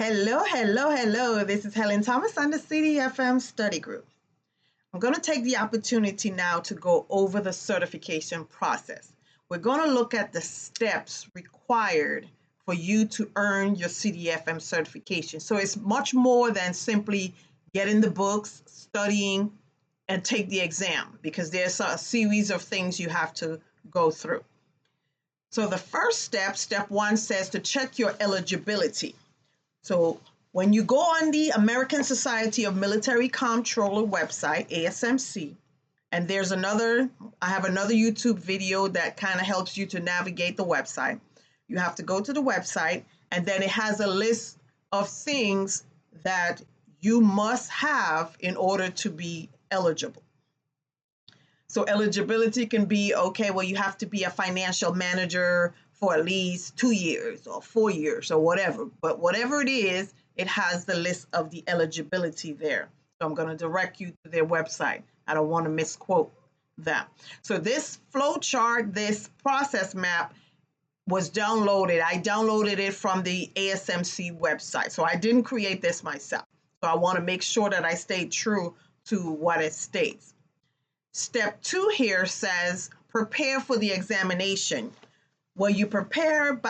Hello, hello, hello. This is Helen Thomas on the CDFM study group. I'm going to take the opportunity now to go over the certification process. We're going to look at the steps required for you to earn your CDFM certification. So it's much more than simply getting the books, studying, and take the exam, because there's a series of things you have to go through. So the first step one, says to check your eligibility. So when you go on the American Society of Military Comptroller website, ASMC, and I have another YouTube video that kind of helps you to navigate the website. You have to go to the website, and then it has a list of things that you must have in order to be eligible. So eligibility can be, okay, well, you have to be a financial manager for at least 2 years or 4 years or whatever. But whatever it is, it has the list of the eligibility there. So I'm going to direct you to their website. I don't want to misquote that. So this flow chart, this process map was downloaded. I downloaded it from the ASMC website. So I didn't create this myself. So I want to make sure that I stay true to what it states. Step 2 here says prepare for the examination. Well, you prepare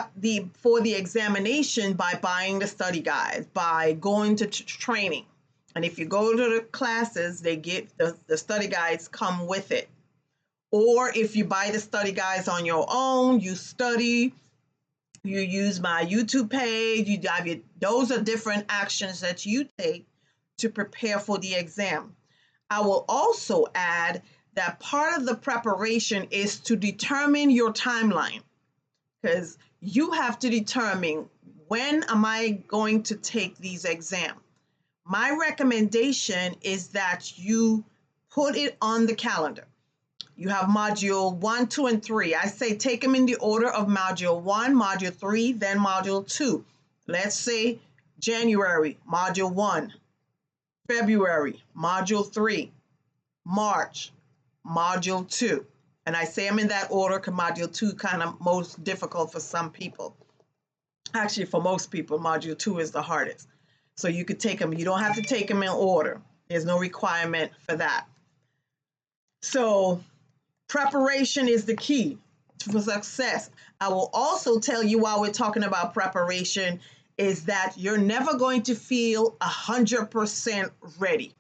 for the examination by buying the study guides, by going to training. And if you go to the classes, they get the study guides come with it. Or if you buy the study guides on your own, you study, you use my YouTube page, those are different actions that you take to prepare for the exam. I will also add that part of the preparation is to determine your timeline, because you have to determine, when am I going to take these exams? My recommendation is that you put it on the calendar. You have module 1, 2, and 3. I say take them in the order of module 1, module 3, then module 2. Let's say January, module 1, February, module 3, March, module 2. And I say them in that order because module 2 kind of most difficult for some people. Actually, for most people, module 2 is the hardest. So you could take them. You don't have to take them in order. There's no requirement for that. So preparation is the key for success. I will also tell you, while we're talking about preparation, is that you're never going to feel 100% ready.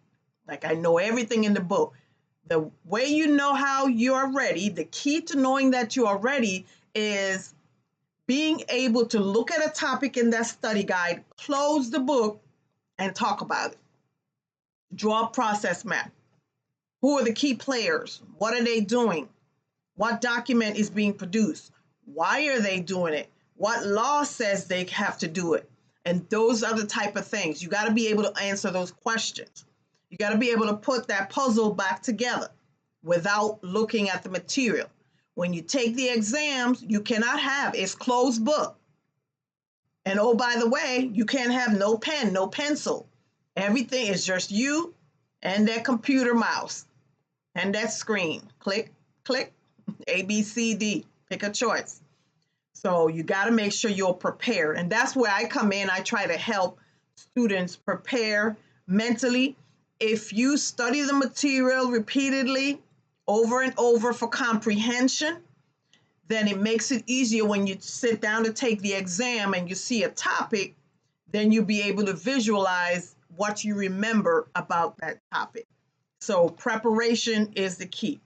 Like, I know everything in the book. The way you know how you're ready, the key to knowing that you are ready, is being able to look at a topic in that study guide, close the book, and talk about it. Draw a process map. Who are the key players? What are they doing? What document is being produced? Why are they doing it? What law says they have to do it? And those are the type of things. You got to be able to answer those questions. You got to be able to put that puzzle back together without looking at the material. When you take the exams, you cannot have, it's closed book. And oh, by the way, you can't have no pen, no pencil. Everything is just you and that computer mouse and that screen. Click, click, A, B, C, D. Pick a choice. So you got to make sure you're prepared. And that's where I come in. I try to help students prepare mentally. If you study the material repeatedly, over and over for comprehension, then it makes it easier when you sit down to take the exam and you see a topic, then you'll be able to visualize what you remember about that topic. So preparation is the key.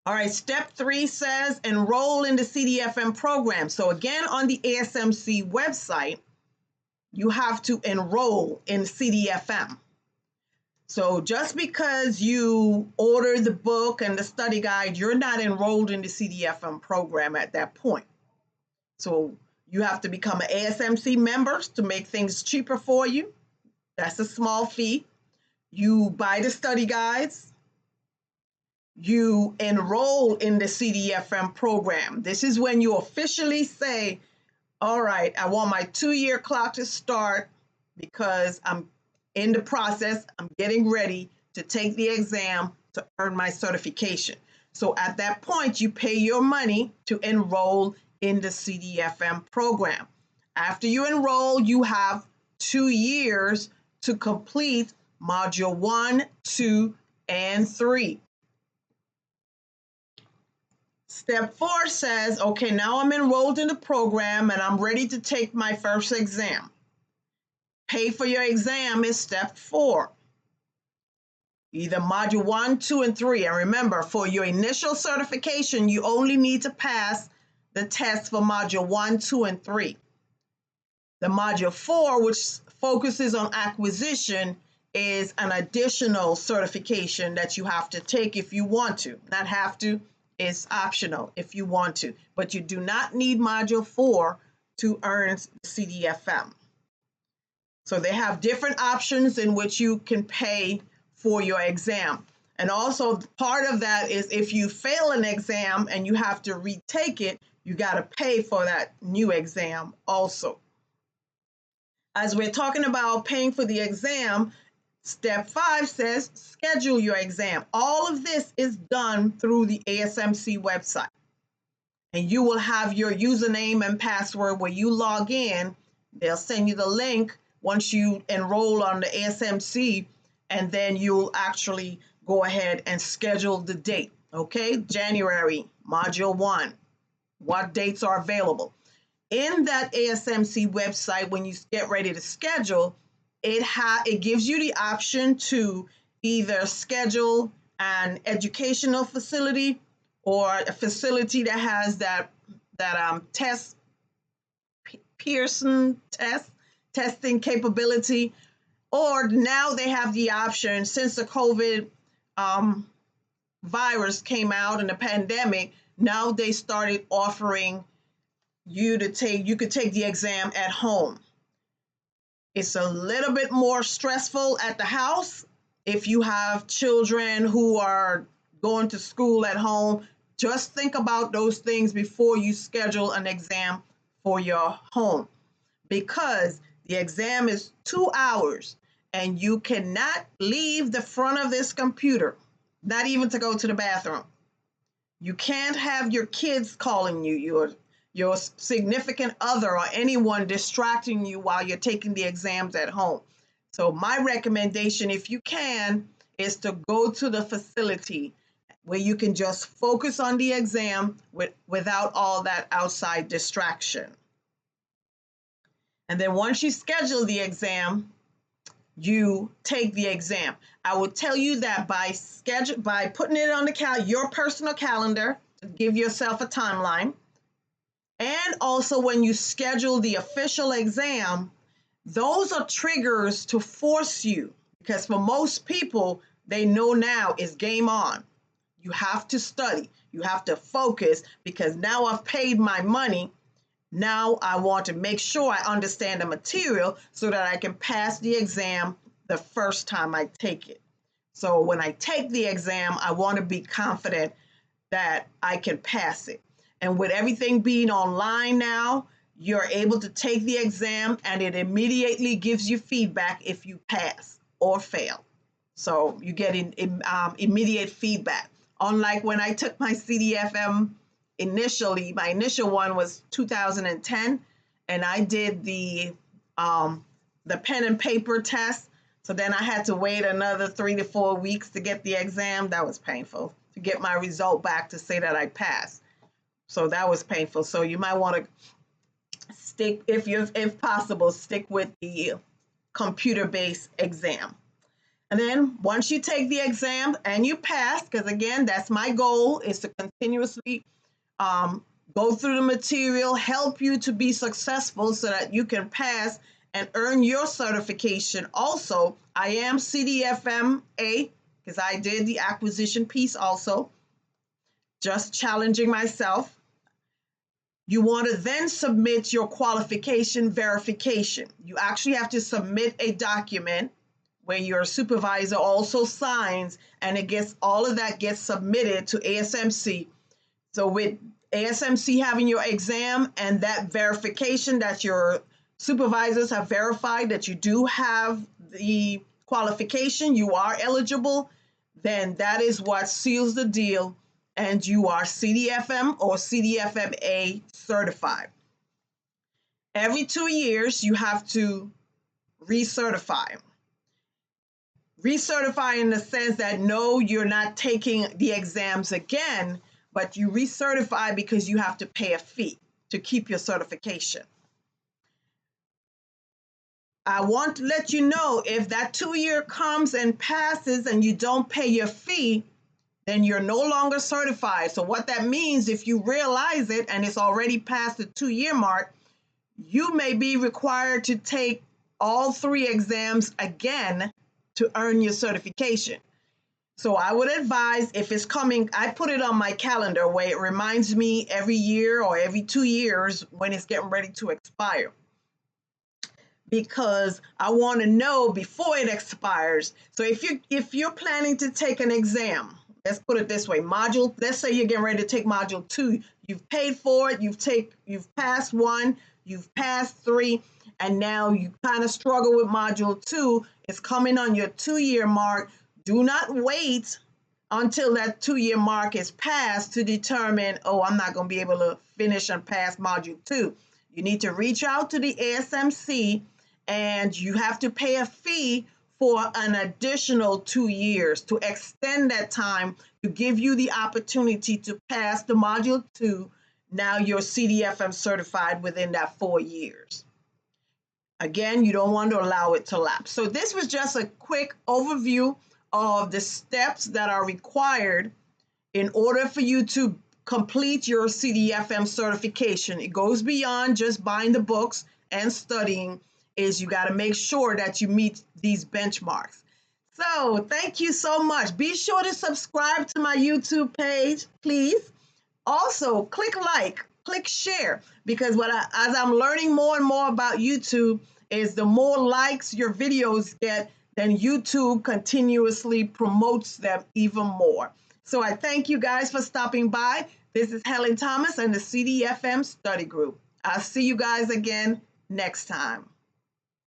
All right, step 3 says enroll in the CDFM program. So again, on the ASMC website, you have to enroll in CDFM. So just because you order the book and the study guide, you're not enrolled in the CDFM program at that point. So you have to become an ASMC member to make things cheaper for you. That's a small fee. You buy the study guides. You enroll in the CDFM program. This is when you officially say, all right, I want my 2-year clock to start because I'm in the process, I'm getting ready to take the exam to earn my certification. So at that point, you pay your money to enroll in the CDFM program. After you enroll, you have 2 years to complete Module 1, 2, and 3. Step 4 says, okay, now I'm enrolled in the program and I'm ready to take my first exam. Pay for your exam is step 4. Either Module 1, 2, and 3. And remember, for your initial certification, you only need to pass the test for Module 1, 2, and 3. The Module 4, which focuses on acquisition, is an additional certification that you have to take if you want to. Not have to, it's optional if you want to. But you do not need Module 4 to earn CDFM. So they have different options in which you can pay for your exam. And also part of that is if you fail an exam and you have to retake it, you got to pay for that new exam also. As we're talking about paying for the exam, step 5 says schedule your exam. All of this is done through the ASMC website. And you will have your username and password where you log in. They'll send you the link once you enroll on the ASMC, and then you'll actually go ahead and schedule the date. Okay, January, Module 1. What dates are available? In that ASMC website, when you get ready to schedule, it gives you the option to either schedule an educational facility or a facility that has that test, Pearson testing capability, or now they have the option, since the COVID virus came out and the pandemic, now they started offering you could take the exam at home. It's a little bit more stressful at the house if you have children who are going to school at home. Just think about those things before you schedule an exam for your home, because the exam is 2 hours and you cannot leave the front of this computer, not even to go to the bathroom. You can't have your kids calling you, your significant other, or anyone distracting you while you're taking the exams at home. So my recommendation, if you can, is to go to the facility where you can just focus on the exam without all that outside distraction. And then once you schedule the exam, you take the exam. I will tell you that by putting it on your personal calendar, give yourself a timeline. And also when you schedule the official exam, those are triggers to force you, because for most people, they know now is game on. You have to study, you have to focus, because now I've paid my money. Now I want to make sure I understand the material so that I can pass the exam the first time I take it. So when I take the exam, I want to be confident that I can pass it. And with everything being online now, you're able to take the exam and it immediately gives you feedback if you pass or fail. So you get immediate feedback. Unlike when I took my CDFM initially, my initial one was 2010, and I did the pen and paper test. So then I had to wait another 3 to 4 weeks to get the exam. That was painful, to get my result back to say that I passed. So that was painful. So you might want to stick, if possible, stick with the computer-based exam. And then once you take the exam and you pass, because again, that's my goal, is to continuously go through the material, help you to be successful so that you can pass and earn your certification. Also, I am CDFM A, because I did the acquisition piece also, just challenging myself. You want to then submit your qualification verification. You actually have to submit a document where your supervisor also signs, and all of that gets submitted to ASMC. So with ASMC having your exam and that verification that your supervisors have verified that you do have the qualification, you are eligible, then that is what seals the deal, and you are CDFM or CDFMA certified. Every 2 years, you have to recertify. Recertify in the sense that no, you're not taking the exams again, but you recertify because you have to pay a fee to keep your certification. I want to let you know, if that 2 year comes and passes and you don't pay your fee, then you're no longer certified. So what that means, if you realize it and it's already past the 2 year mark, you may be required to take all 3 exams again to earn your certification. So I would advise, if it's coming, I put it on my calendar where it reminds me every year or every 2 years when it's getting ready to expire, because I want to know before it expires. So if you're planning to take an exam, let's put it this way, let's say you're getting ready to take module 2, you've paid for it, you've passed 1, you've passed 3, and now you kind of struggle with module 2, it's coming on your 2 year mark. Do not wait until that 2 year mark is passed to determine, oh, I'm not going to be able to finish and pass module 2. You need to reach out to the ASMC, and you have to pay a fee for an additional 2 years to extend that time to give you the opportunity to pass the module 2. Now you're CDFM certified within that 4 years. Again, you don't want to allow it to lapse. So this was just a quick overview of the steps that are required in order for you to complete your CDFM certification. It goes beyond just buying the books and studying. Is you got to make sure that you meet these benchmarks. So thank you so much. Be sure to subscribe to my YouTube page, please. Also, click share, because as I'm learning more and more about YouTube, is the more likes your videos get, then YouTube continuously promotes them even more. So I thank you guys for stopping by. This is Helen Thomas and the CDFM Study Group. I'll see you guys again next time.